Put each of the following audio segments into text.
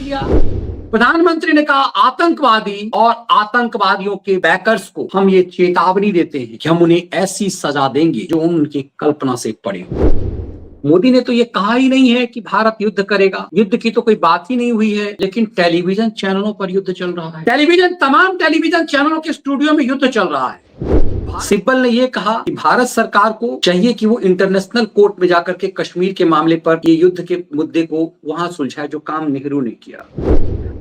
लिया। प्रधानमंत्री ने कहा आतंकवादी और आतंकवादियों के बैकर्स को हम ये चेतावनी देते हैं कि हम उन्हें ऐसी सजा देंगे जो उनकी कल्पना से परे हो। मोदी ने तो ये कहा ही नहीं है कि भारत युद्ध करेगा, युद्ध की तो कोई बात ही नहीं हुई है, लेकिन टेलीविजन चैनलों पर युद्ध चल रहा है। तमाम टेलीविजन चैनलों के स्टूडियो में युद्ध चल रहा है। सिब्बल ने यह कहा कि भारत सरकार को चाहिए कि वो इंटरनेशनल कोर्ट में जाकर के कश्मीर के मामले पर ये युद्ध के मुद्दे को वहां सुलझाए, जो काम नेहरू ने किया।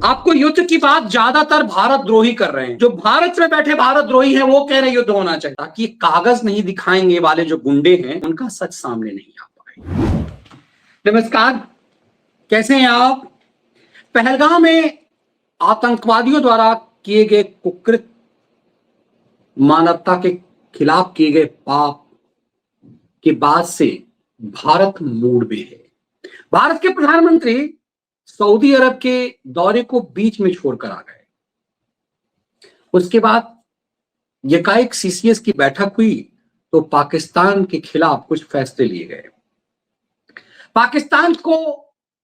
आपको युद्ध की बात ज्यादातर भारत द्रोही कर रहे हैं। जो भारत में बैठे भारत द्रोही हैं वो कह रहे युद्ध होना चाहिए, ताकि कागज नहीं दिखाएंगे वाले जो गुंडे हैं उनका सच सामने नहीं आ पाए। नमस्कार, कैसे हैं आप? पहलगाम में आतंकवादियों द्वारा किए गए कुकृत, मानवता के खिलाफ किए गए पाप के बाद से भारत मूड में है। भारत के प्रधानमंत्री सऊदी अरब के दौरे को बीच में छोड़कर आ गए। उसके बाद एकाएक सीसीएस की बैठक हुई तो पाकिस्तान के खिलाफ कुछ फैसले लिए गए। पाकिस्तान को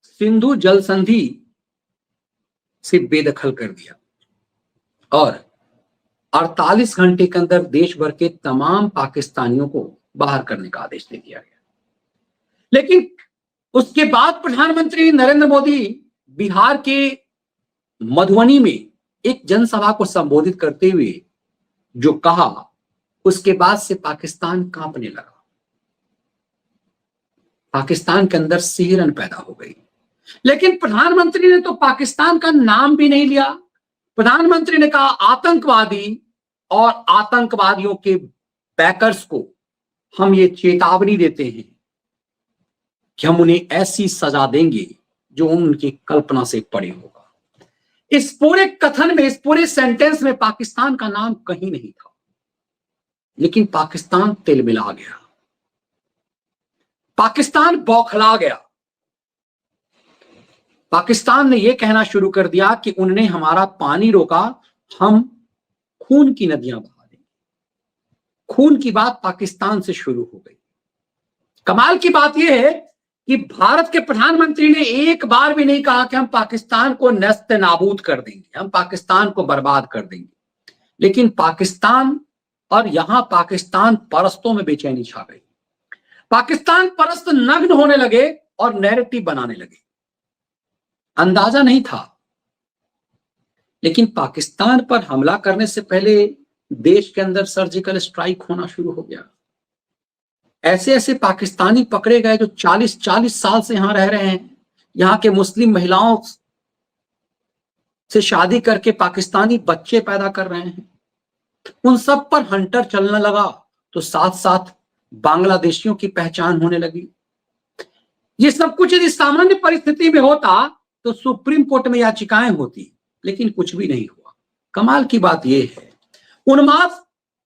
सिंधु जल संधि से बेदखल कर दिया और 48 घंटे के अंदर देश भर के तमाम पाकिस्तानियों को बाहर करने का आदेश दे दिया गया। लेकिन उसके बाद प्रधानमंत्री नरेंद्र मोदी बिहार के मधुबनी में एक जनसभा को संबोधित करते हुए जो कहा, उसके बाद से पाकिस्तान कांपने लगा। पाकिस्तान के अंदर सिहरन पैदा हो गई। लेकिन प्रधानमंत्री ने तो पाकिस्तान का नाम भी नहीं लिया। प्रधानमंत्री ने कहा आतंकवादी और आतंकवादियों के बैकर्स को हम ये चेतावनी देते हैं कि हम उन्हें ऐसी सजा देंगे जो उनकी कल्पना से परे होगा। इस पूरे कथन में, इस पूरे सेंटेंस में पाकिस्तान का नाम कहीं नहीं था। लेकिन पाकिस्तान तिलमिला गया, पाकिस्तान बौखला गया। पाकिस्तान ने यह कहना शुरू कर दिया कि उन्होंने हमारा पानी रोका, हम खून की नदियां बहा देंगे। खून की बात पाकिस्तान से शुरू हो गई। कमाल की बात यह है कि भारत के प्रधानमंत्री ने एक बार भी नहीं कहा कि हम पाकिस्तान को नस्त नाबूद कर देंगे, हम पाकिस्तान को बर्बाद कर देंगे। लेकिन पाकिस्तान और यहां पाकिस्तान परस्तों में बेचैनी छा गई। पाकिस्तान परस्त नग्न होने लगे और नैरेटिव बनाने लगे। अंदाजा नहीं था, लेकिन पाकिस्तान पर हमला करने से पहले देश के अंदर सर्जिकल स्ट्राइक होना शुरू हो गया। ऐसे ऐसे पाकिस्तानी पकड़े गए जो 40-40 साल से यहां रह रहे हैं, यहां के मुस्लिम महिलाओं से शादी करके पाकिस्तानी बच्चे पैदा कर रहे हैं। उन सब पर हंटर चलने लगा तो साथ साथ बांग्लादेशियों की पहचान होने लगी। ये सब कुछ यदि सामान्य परिस्थिति में होता तो सुप्रीम कोर्ट में याचिकाएं होती, लेकिन कुछ भी नहीं हुआ। कमाल की बात यह है, उन्माद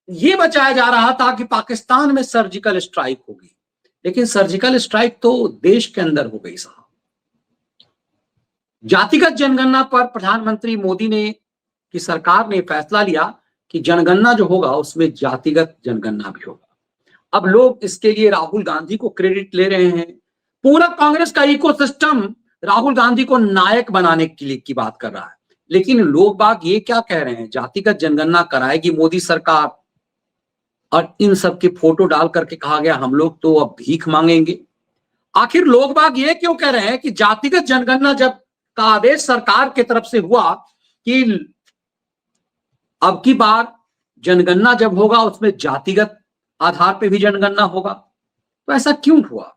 ये बचाया जा रहा था कि पाकिस्तान में सर्जिकल स्ट्राइक होगी, लेकिन सर्जिकल स्ट्राइक तो देश के अंदर हो गई साहब। जातिगत जनगणना पर प्रधानमंत्री मोदी ने की सरकार ने फैसला लिया कि जनगणना जो होगा उसमें जातिगत जनगणना भी होगा। अब लोग इसके लिए राहुल गांधी को क्रेडिट ले रहे हैं। पूरा कांग्रेस का इकोसिस्टम राहुल गांधी को नायक बनाने के लिए की बात कर रहा है। लेकिन लोग बाग ये क्या कह रहे हैं, जातिगत जनगणना कराएगी मोदी सरकार, और इन सब के फोटो डाल करके कहा गया हम लोग तो अब भीख मांगेंगे। आखिर लोग बाग ये क्यों कह रहे हैं कि जातिगत जनगणना जब का आदेश सरकार की तरफ से हुआ कि अब की बार जनगणना जब होगा उसमें जातिगत आधार पे भी जनगणना होगा, तो ऐसा क्यों हुआ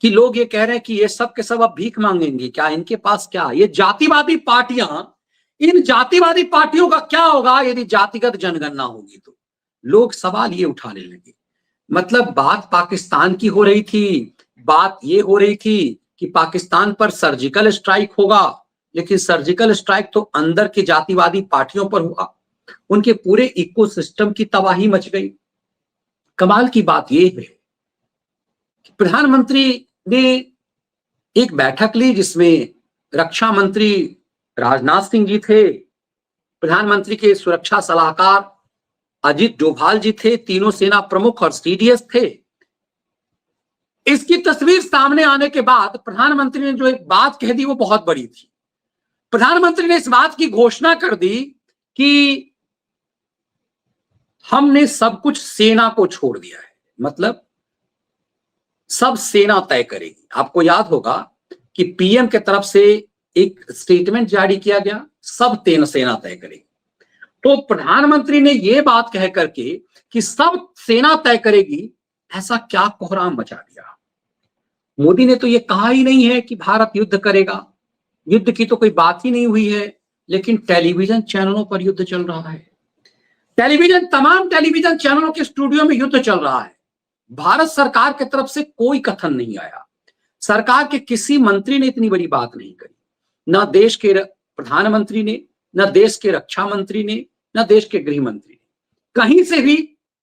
कि लोग ये कह रहे हैं कि ये सब के सब अब भीख मांगेंगे? क्या इनके पास क्या, ये जातिवादी पार्टियां, इन जातिवादी पार्टियों का क्या होगा यदि जातिगत जनगणना होगी? तो लोग सवाल ये उठाने लगे। मतलब बात पाकिस्तान की हो रही थी, बात ये हो रही थी कि पाकिस्तान पर सर्जिकल स्ट्राइक होगा, लेकिन सर्जिकल स्ट्राइक तो अंदर की जातिवादी पार्टियों पर हुआ, उनके पूरे इकोसिस्टम की तबाही मच गई। कमाल की बात यह है कि प्रधानमंत्री ने एक बैठक ली जिसमें रक्षा मंत्री राजनाथ सिंह जी थे, प्रधानमंत्री के सुरक्षा सलाहकार अजीत डोभाल जी थे, तीनों सेना प्रमुख और सीडीएस थे। इसकी तस्वीर सामने आने के बाद प्रधानमंत्री ने जो एक बात कह दी वो बहुत बड़ी थी। प्रधानमंत्री ने इस बात की घोषणा कर दी कि हमने सब कुछ सेना को छोड़ दिया है, मतलब सब सेना तय करेगी। आपको याद होगा कि पीएम के तरफ से एक स्टेटमेंट जारी किया गया, सब सेना तय करेगी। तो प्रधानमंत्री ने यह बात कह करके कि सब सेना तय करेगी, ऐसा क्या कोहराम मचा दिया। मोदी ने तो यह कहा ही नहीं है कि भारत युद्ध करेगा, युद्ध की तो कोई बात ही नहीं हुई है, लेकिन टेलीविजन चैनलों पर युद्ध चल रहा है। तमाम टेलीविजन चैनलों के स्टूडियो में युद्ध चल रहा है। भारत सरकार की तरफ से कोई कथन नहीं आया, सरकार के किसी मंत्री ने इतनी बड़ी बात नहीं करी, ना देश के प्रधानमंत्री ने, ना देश के रक्षा मंत्री ने, ना देश के गृह मंत्री ने, कहीं से भी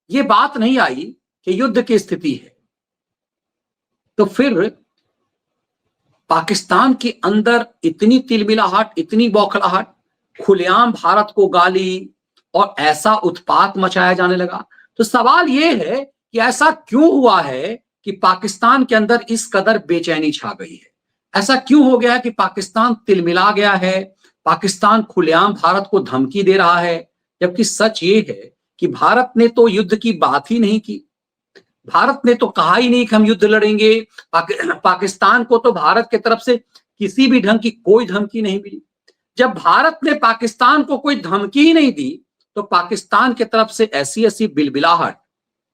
ये बात नहीं आई कि युद्ध की स्थिति है। तो फिर पाकिस्तान के अंदर इतनी तिलमिलाहट, इतनी बौखलाहट, खुलेआम भारत को गाली और ऐसा उत्पात मचाया जाने लगा। तो सवाल यह है कि ऐसा क्यों हुआ है कि पाकिस्तान के अंदर इस कदर बेचैनी छा गई है। ऐसा क्यों हो गया है कि पाकिस्तान तिलमिला गया है, पाकिस्तान खुलेआम भारत को धमकी दे रहा है, जबकि सच ये है कि भारत ने तो युद्ध की बात ही नहीं की। भारत ने तो कहा ही नहीं कि हम युद्ध लड़ेंगे। पाकिस्तान को तो भारत की तरफ से किसी भी ढंग की कोई धमकी नहीं मिली। जब भारत ने पाकिस्तान को कोई धमकी ही नहीं दी, तो पाकिस्तान की तरफ से ऐसी ऐसी बिलबिलाहट,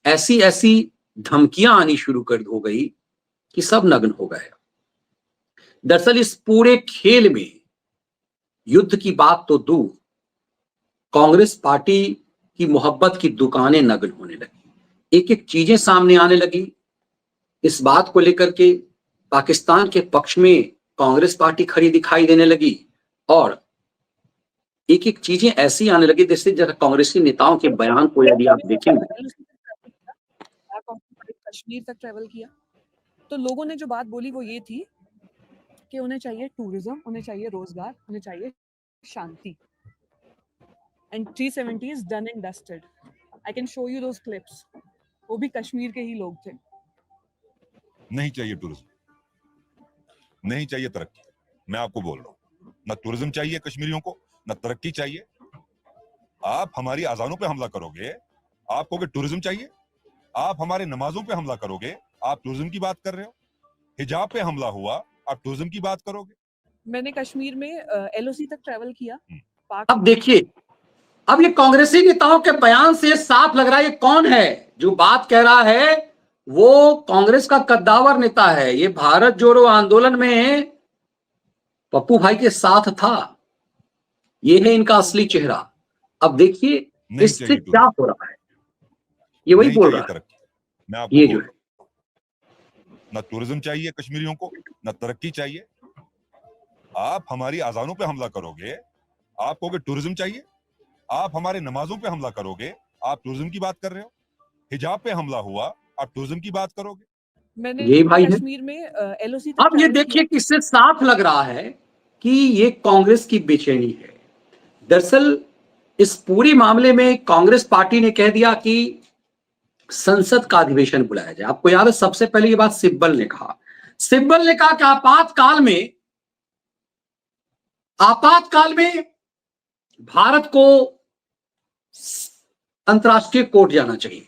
ऐसी ऐसी धमकियां आनी शुरू कर हो गई कि सब नग्न हो गए। दरअसल इस पूरे खेल में युद्ध की बात तो दूर, कांग्रेस पार्टी की मोहब्बत की दुकानें नग्न होने लगी, एक एक चीजें सामने आने लगी। इस बात को लेकर के पाकिस्तान के पक्ष में कांग्रेस पार्टी खड़ी दिखाई देने लगी और एक एक चीजें ऐसी आने लगी जैसे जरा कांग्रेसी नेताओं के बयान को यदि आप देखेंगे। कश्मीर तक ट्रैवल किया तो लोगों ने जो बात बोली वो ये थी कि उन्हें चाहिए टूरिज्म, उन्हें चाहिए रोजगार, उन्हें चाहिए शांति। And 370 is done and dusted. I can show you those clips. वो भी कश्मीर के ही लोग थे। नहीं चाहिए टूरिज्म, नहीं चाहिए तरक्की। मैं आपको बोल रहा हूँ, ना टूरिज्म चाहिए कश्मीरियों को, ना तरक्की चाहिए। आप हमारी आजानों पे हमला करोगे, आप कहोगे टूरिज्म चाहिए। आप हमारे नमाजों पे हमला करोगे, आप टूरिज्म की बात कर रहे हो। हिजाब पे हमला हुआ, आप टूरिज्म की बात करोगे। मैंने कश्मीर में एलओसी तक ट्रैवल किया। अब देखिए, अब ये कांग्रेसी नेताओं के बयान से साफ लग रहा है ये कौन है जो बात कह रहा है। वो कांग्रेस का कद्दावर नेता है। ये भारत जोड़ो आंदोलन में पप्पू भाई के साथ था। ये है इनका असली चेहरा। अब देखिए इससे क्या हो रहा है, ये वही बोल रहा है। मैं आपको बोल रहा हूं, ना टूरिज्म चाहिए कश्मीरियों को, ना तरक्की चाहिए। आप हमारी आजानों पे हमला करोगे, आप कहोगे टूरिज्म चाहिए। आप हमारे नमाजों पे हमला करोगे, आप टूरिज्म की बात कर रहे हो। हिजाब पे हमला हुआ, आप टूरिज्म की बात करोगे। मैंने ये भाई कश्मीर में एलओसी तक अब ये देखिए कि इससे साफ लग रहा है कि ये कांग्रेस की बेचैनी है। दरअसल इस पूरे मामले में कांग्रेस पार्टी ने कह दिया कि संसद का अधिवेशन बुलाया जाए। आपको याद है सबसे पहले ये बात सिब्बल ने कहा। सिब्बल ने कहा कि आपातकाल में भारत को अंतर्राष्ट्रीय कोर्ट जाना चाहिए।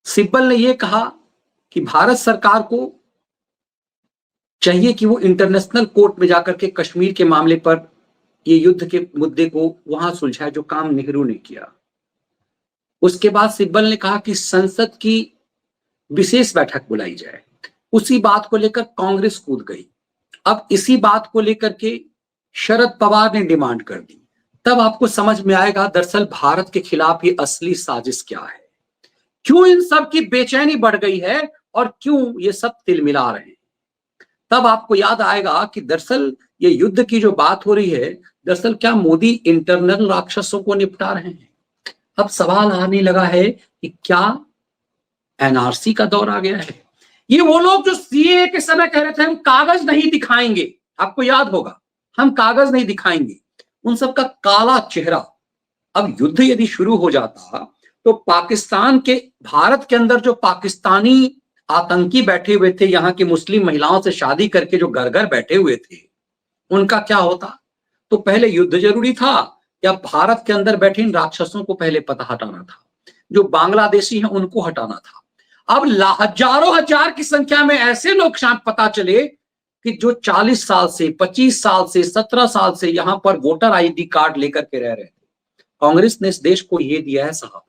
सिब्बल ने यह कहा कि भारत सरकार को चाहिए कि वो इंटरनेशनल कोर्ट में जाकर के कश्मीर के मामले पर ये युद्ध के मुद्दे को वहां सुलझाए, जो काम नेहरू ने किया। उसके बाद सिब्बल ने कहा कि संसद की विशेष बैठक बुलाई जाए। उसी बात को लेकर कांग्रेस कूद गई। अब इसी बात को लेकर के शरद पवार ने डिमांड कर दी। तब आपको समझ में आएगा दरअसल भारत के खिलाफ ये असली साजिश क्या है, क्यों इन सब की बेचैनी बढ़ गई है और क्यों ये सब तिलमिला रहे हैं। तब आपको याद आएगा कि दरअसल ये युद्ध की जो बात हो रही है, दरअसल क्या मोदी इंटरनल राक्षसों को निपटा रहे हैं। अब सवाल आने लगा है कि क्या एनआरसी का दौर आ गया है। ये वो लोग जो सीए के समय कह रहे थे हम कागज नहीं दिखाएंगे, आपको याद होगा, हम कागज नहीं दिखाएंगे, उन सब का काला चेहरा। अब युद्ध यदि शुरू हो जाता तो पाकिस्तान के, भारत के अंदर जो पाकिस्तानी आतंकी बैठे हुए थे यहाँ की मुस्लिम महिलाओं से शादी करके जो घर घर बैठे हुए थे, उनका क्या होता? तो पहले युद्ध जरूरी था या भारत के अंदर बैठे इन राक्षसों को पहले पता हटाना था? जो बांग्लादेशी हैं उनको हटाना था। अब हजारों हजार की संख्या में ऐसे लोग शायद पता चले कि जो 40 साल से, 25 साल से, 17 साल से यहां पर वोटर आईडी कार्ड लेकर के रह रहे थे। कांग्रेस ने इस देश को यह दिया है साहब।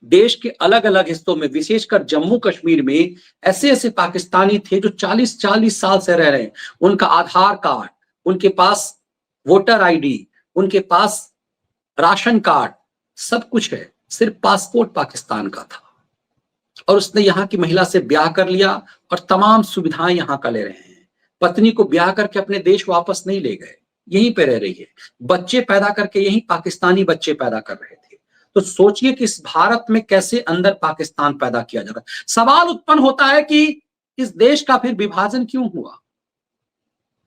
देश के अलग अलग हिस्सों में, विशेषकर जम्मू कश्मीर में ऐसे ऐसे पाकिस्तानी थे जो 40 साल से रह रहे हैं। उनका आधार कार्ड, उनके पास वोटर आईडी, उनके पास राशन कार्ड, सब कुछ है, सिर्फ पासपोर्ट पाकिस्तान का था। और उसने यहाँ की महिला से ब्याह कर लिया और तमाम सुविधाएं यहाँ का ले रहे हैं। पत्नी को ब्याह करके अपने देश वापस नहीं ले गए, यहीं पे रह रही है। बच्चे पैदा करके यहीं पाकिस्तानी बच्चे पैदा कर रहे थे। तो सोचिए कि इस भारत में कैसे अंदर पाकिस्तान पैदा किया जाता है। सवाल उत्पन्न होता है कि इस देश का फिर विभाजन क्यों हुआ,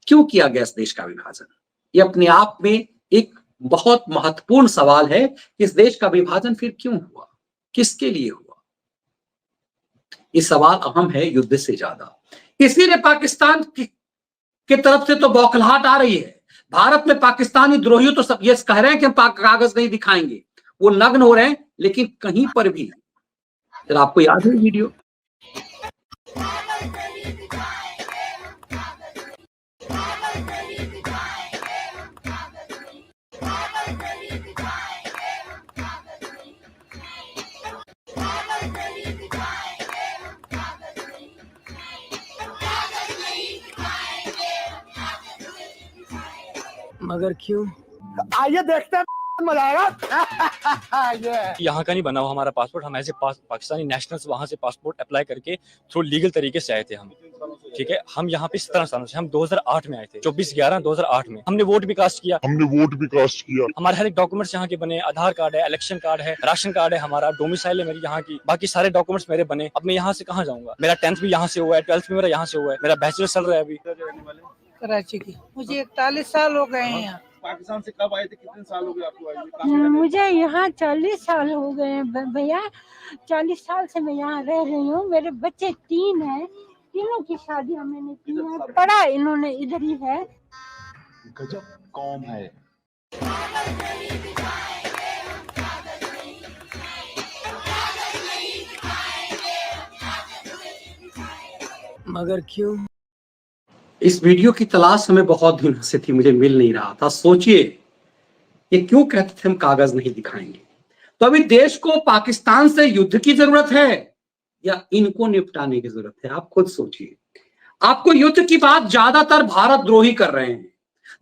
क्यों किया गया इस देश का विभाजन? ये अपने आप में एक बहुत महत्वपूर्ण सवाल है कि इस देश का विभाजन फिर क्यों हुआ, किसके लिए हुआ? ये सवाल अहम है युद्ध से ज्यादा। इसीलिए पाकिस्तान की तरफ से तो बौखलाहट आ रही है। भारत में पाकिस्तानी द्रोही तो सब ये कह रहे हैं कि हम कागज नहीं दिखाएंगे, वो नग्न हो रहे हैं, लेकिन कहीं पर भी फिर आपको याद है वीडियो, मगर क्यों? आइए देखते हैं, मजा आएगा। यहाँ का नहीं बना हुआ हमारा पासपोर्ट। हम ऐसे पाकिस्तानी नेशनल्स वहाँ से पासपोर्ट अप्लाई करके थ्रू लीगल तरीके से आए थे हम, ठीक है। हम यहाँ पे 17 सालों से, हम 2008 में आए थे, 24/11/2008 में। हमने वोट भी कास्ट किया, हमारे हर एक डॉक्यूमेंट्स यहाँ के बने। आधार कार्ड है, इलेक्शन कार्ड है, राशन कार्ड है, हमारा डोमिसाइल है मेरी यहाँ की, बाकी सारे डॉक्यूमेंट्स मेरे बने। अब मैं यहाँ से कहाँ जाऊंगा? मेरा 10th भी यहाँ से हुआ है, 12th भी मेरा यहाँ से हुआ है, मेरा बैचलर चल रहा है अभी। कराची की। मुझे 41 साल हो गए हैं यहाँ। पाकिस्तान से कब आए थे, कितने साल हो गए आपको आए हुए? मुझे यहाँ 40 साल हो गए हैं भैया। 40 साल से मैं यहाँ रह रही हूँ। मेरे बच्चे 3 हैं, तीनों की शादियाँ मैंने की है, पढ़ा इन्होंने इधर ही है। गजब कौम है। मगर क्यों? इस वीडियो की तलाश हमें बहुत दिनों से थी, मुझे मिल नहीं रहा था। सोचिए ये क्यों कहते थे हम कागज नहीं दिखाएंगे? तो अभी देश को पाकिस्तान से युद्ध की जरूरत है या इनको निपटाने की जरूरत है? आप खुद सोचिए। आपको युद्ध की बात ज्यादातर भारत द्रोही कर रहे हैं।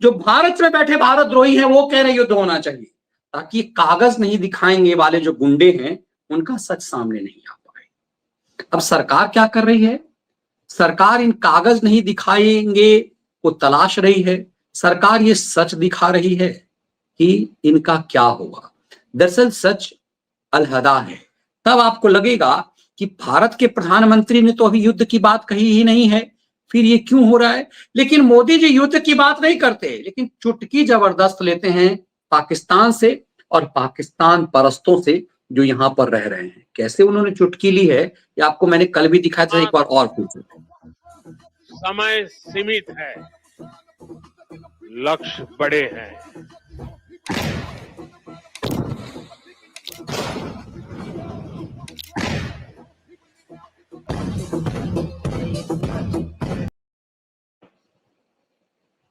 जो भारत में बैठे भारत द्रोही हैं वो कह रहे युद्ध होना चाहिए, ताकि कागज नहीं दिखाएंगे वाले जो गुंडे हैं उनका सच सामने नहीं आ पाए। अब सरकार क्या कर रही है? सरकार इन कागज नहीं दिखाएंगे को तलाश रही है। सरकार ये सच दिखा रही है कि इनका क्या होगा। दरअसल सच अलहदा है। तब आपको लगेगा कि भारत के प्रधानमंत्री ने तो अभी युद्ध की बात कही ही नहीं है, फिर ये क्यों हो रहा है? लेकिन मोदी जी युद्ध की बात नहीं करते, लेकिन चुटकी जबरदस्त लेते हैं पाकिस्तान से और पाकिस्तान परस्तों से जो यहां पर रह रहे हैं। कैसे उन्होंने चुटकी ली है ये आपको मैंने कल भी दिखाया था, एक बार और पूछो। समय सीमित है, लक्ष्य बड़े हैं।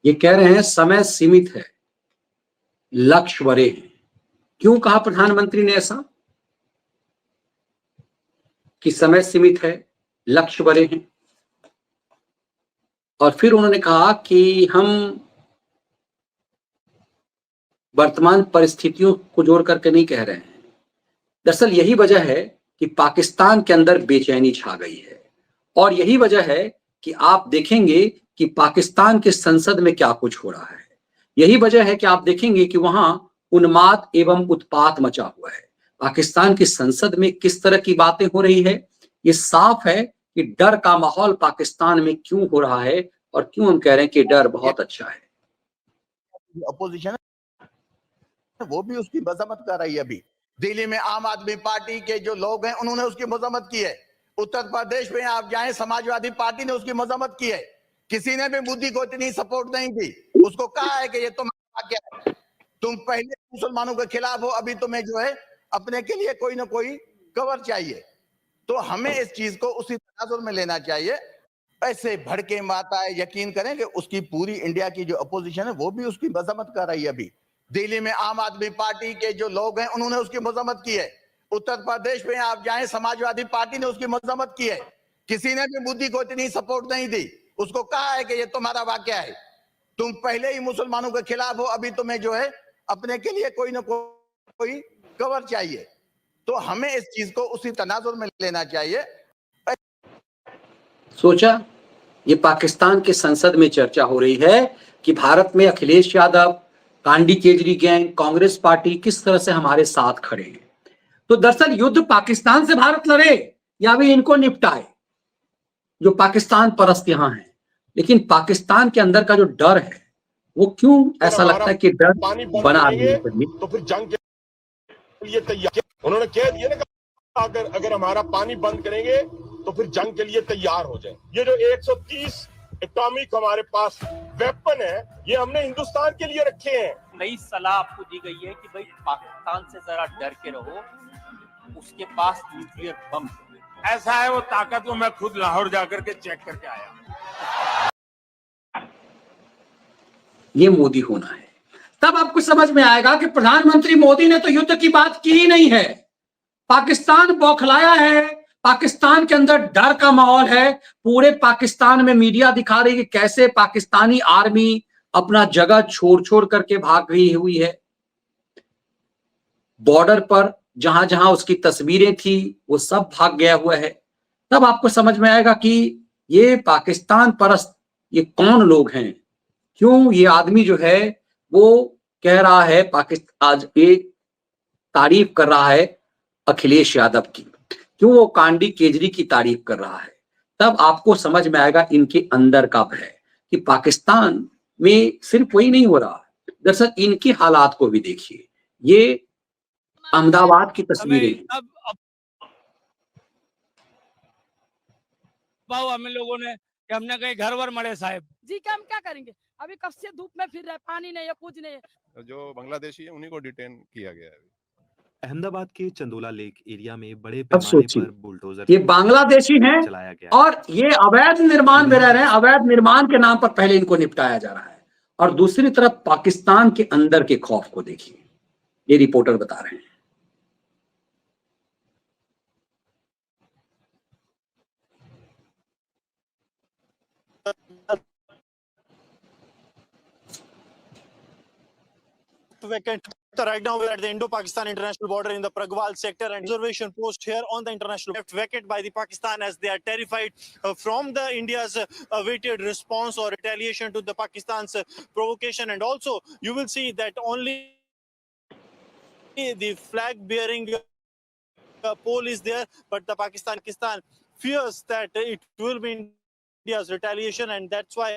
ये कह रहे हैं समय सीमित है, लक्ष्य बड़े हैं। क्यों कहा प्रधानमंत्री ने ऐसा कि समय सीमित है, लक्ष्य बड़े हैं? और फिर उन्होंने कहा कि हम वर्तमान परिस्थितियों को जोड़ करके नहीं कह रहे हैं। दरअसल यही वजह है कि पाकिस्तान के अंदर बेचैनी छा गई है, और यही वजह है कि आप देखेंगे कि पाकिस्तान के संसद में क्या कुछ हो रहा है। यही वजह है कि आप देखेंगे कि वहां उन्माद एवं उत्पात मचा हुआ है। पाकिस्तान की संसद में किस तरह की बातें हो रही है, ये साफ है कि डर का माहौल पाकिस्तान में क्यों हो रहा है और क्यों हम कह रहे हैं कि डर बहुत अच्छा है। अपोजिशन वो भी उसकी मजम्मत कर रही है। अभी दिल्ली में आम आदमी पार्टी के जो लोग हैं उन्होंने उसकी मजम्मत की है। उत्तर प्रदेश में आप जाएं, समाजवादी पार्टी ने उसकी मजम्मत की है। किसी ने भी मोदी को इतनी सपोर्ट नहीं दी। उसको कहा है कि ये तुम्हारा वाकया है, तुम पहले मुसलमानों के खिलाफ हो, अभी तुम्हें जो है अपने के लिए कोई ना कोई कवर चाहिए। तो हमें इस चीज को उसी तनाजुर में लेना चाहिए। ऐसे भड़के माता है, यकीन करें कि उसकी पूरी इंडिया की जो अपोजिशन है वो भी उसकी मजम्मत कर रही है। अभी दिल्ली में आम आदमी पार्टी के जो लोग हैं उन्होंने उसकी मजम्मत की है। उत्तर प्रदेश में आप जाएं, समाजवादी पार्टी ने उसकी मजम्मत की है। किसी ने भी मोदी को इतनी सपोर्ट नहीं दी। उसको कहा है कि ये तुम्हारा वाकया है, तुम पहले ही मुसलमानों के खिलाफ हो, अभी तुम्हें जो है अपने के लिए कोई ना कोई कवर चाहिए। तो हमें इस चीज को उसी तनाजुर में लेना चाहिए। सोचा, ये पाकिस्तान के संसद में चर्चा हो रही है कि भारत में अखिलेश यादव, कांडी केजरी गैंग, कांग्रेस पार्टी किस तरह से हमारे साथ खड़े हैं। तो दरअसल युद्ध पाकिस्तान से भारत लड़े या भी इनको निपटाए, जो पाकिस्तान परस्त यहां है। लेकिन पाकिस्तान के अंदर का जो डर है वो क्यों ऐसा लगता है कि डर बना है? तो फिर जंग के लिए तैयार। उन्होंने कह दिया ना, अगर हमारा पानी बंद करेंगे तो फिर जंग के लिए तैयार हो जाए। ये जो 130 एटॉमिक हमारे पास वेपन है, ये हमने हिंदुस्तान के लिए रखे हैं। नई सलाह आपको दी गई है कि भाई पाकिस्तान से जरा डर के रहो, उसके पास न्यूक्लियर बम। ऐसा है वो ताकत, वो मैं खुद लाहौर जाकर के चेक करके आया। ये मोदी होना है। तब आपको समझ में आएगा कि प्रधानमंत्री मोदी ने तो युद्ध की बात की ही नहीं है। पाकिस्तान बौखलाया है, पाकिस्तान के अंदर डर का माहौल है। पूरे पाकिस्तान में मीडिया दिखा रही है कि कैसे पाकिस्तानी आर्मी अपना जगह छोड़ छोड़ करके भाग गई हुई है। बॉर्डर पर जहां जहां उसकी तस्वीरें थी वो सब भाग गया हुआ है। तब आपको समझ में आएगा कि ये पाकिस्तान परस्त ये कौन लोग हैं, क्यों ये आदमी जो है वो कह रहा है पाकिस्तान आज ये तारीफ कर रहा है अखिलेश यादव की, क्यों वो कांडी केजरी की तारीफ कर रहा है। तब आपको समझ में आएगा इनके अंदर का भय कि पाकिस्तान में सिर्फ वही नहीं हो रहा, दरअसल इनके हालात को भी देखिए। ये अहमदाबाद की तस्वीरें। हमें लोगों ने कि हमने कहीं घर वर मरे साहब जी, क्या हम क्या करेंगे? अभी कब से धूप में फिर रहे, पानी नहीं है, कुछ नहीं है। जो बांग्लादेशी है उन्हीं को डिटेन किया गया है। अहमदाबाद के चंदोला लेक एरिया में बड़े अब पैमाने सोचिए, पर बुलडोजर ये बांग्लादेशी हैं चलाया गया और ये अवैध निर्माण में रह रहे हैं। अवैध निर्माण के नाम पर पहले इनको निपटाया जा रहा है। और दूसरी तरफ पाकिस्तान के अंदर के खौफ को देखिए, ये रिपोर्टर बता रहे हैं। Vacant. Right now we're at the Indo-Pakistan international border in the Pragwal sector, and observation post here on the international left vacant by the Pakistan as they are terrified from the India's awaited response or retaliation to the Pakistan's provocation. And also you will see that only the flag bearing pole is there, but the Pakistan fears that it will be India's retaliation, and that's why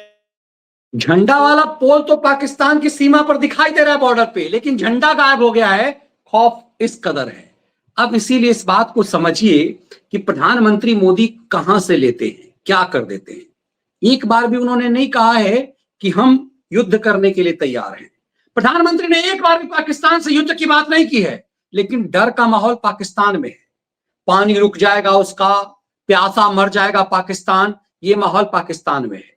झंडा वाला पोल तो पाकिस्तान की सीमा पर दिखाई दे रहा है border पे, लेकिन झंडा गायब हो गया है। खौफ इस कदर है। अब इसीलिए इस बात को समझिए कि प्रधानमंत्री मोदी कहां से लेते हैं, क्या कर देते हैं। एक बार भी उन्होंने नहीं कहा है कि हम युद्ध करने के लिए तैयार हैं। प्रधानमंत्री ने एक बार भी पाकिस्तान से युद्ध की बात नहीं की है, लेकिन डर का माहौल पाकिस्तान में है। पानी रुक जाएगा उसका, प्यासा मर जाएगा पाकिस्तान, ये माहौल पाकिस्तान में है।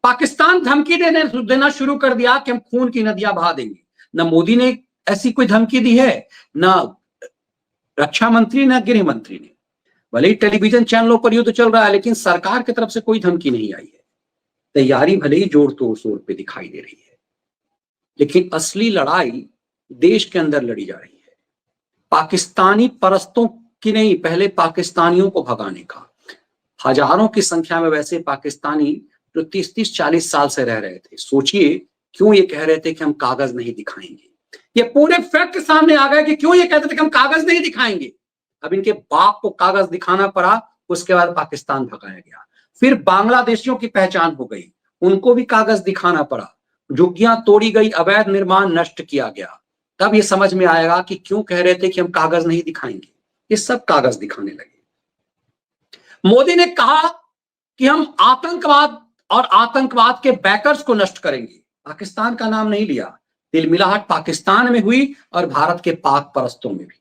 पाकिस्तान धमकी देना शुरू कर दिया कि हम खून की नदियां बहा देंगे। न मोदी ने ऐसी कोई धमकी दी है, न रक्षा मंत्री, न गृह मंत्री ने। भले ही टेलीविजन चैनलों पर युद्ध चल रहा है, लेकिन सरकार की तरफ से कोई धमकी नहीं आई है। तैयारी भले ही जोर तोड़ शोर पे दिखाई दे रही है, लेकिन असली लड़ाई देश के अंदर लड़ी जा रही है। पाकिस्तानी परस्तों की नहीं, पहले पाकिस्तानियों को भगाने का। हजारों की संख्या में वैसे पाकिस्तानी जो 30-40 साल से रह रहे थे, सोचिए क्यों ये कह रहे थे कि हम कागज नहीं दिखाएंगे। ये पूरे फैक्ट सामने आ गए कि क्यों ये कहते थे कि हम कागज नहीं दिखाएंगे। अब इनके बाप को कागज दिखाना पड़ा, उसके बाद पाकिस्तान भगाया गया। फिर बांग्लादेशियों की पहचान हो गई, उनको भी कागज दिखाना पड़ा। झुग्गियां तोड़ी गई, अवैध निर्माण नष्ट किया गया। तब ये समझ में आएगा कि क्यों कह रहे थे कि हम कागज नहीं दिखाएंगे। ये सब कागज दिखाने लगे। मोदी ने कहा कि हम आतंकवाद और आतंकवाद के बैकर्स को नष्ट करेंगे। पाकिस्तान का नाम नहीं लिया। तिलमिलाहट पाकिस्तान में हुई और भारत के पाक परस्तों में भी।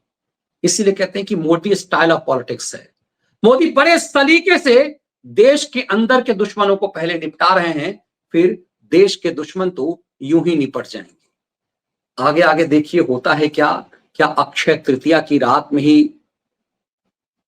इसीलिए कहते हैं कि मोदी स्टाइल ऑफ पॉलिटिक्स है। मोदी बड़े सलीके से देश के अंदर के दुश्मनों को पहले निपटा रहे हैं, फिर देश के दुश्मन तो यूं ही निपट जाएंगे। आगे आगे देखिए होता है क्या अक्षय तृतीया की रात में ही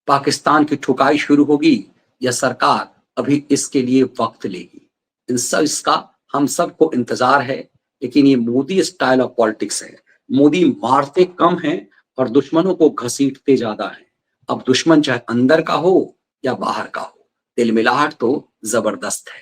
पाकिस्तान की ठुकाई शुरू होगी या सरकार अभी इसके लिए वक्त लेगी? इसका हम सबको इंतजार है, लेकिन ये मोदी स्टाइल ऑफ पॉलिटिक्स है। मोदी मारते कम हैं और दुश्मनों को घसीटते ज्यादा हैं। अब दुश्मन चाहे अंदर का हो या बाहर का हो, तिलमिलाहट तो जबरदस्त है।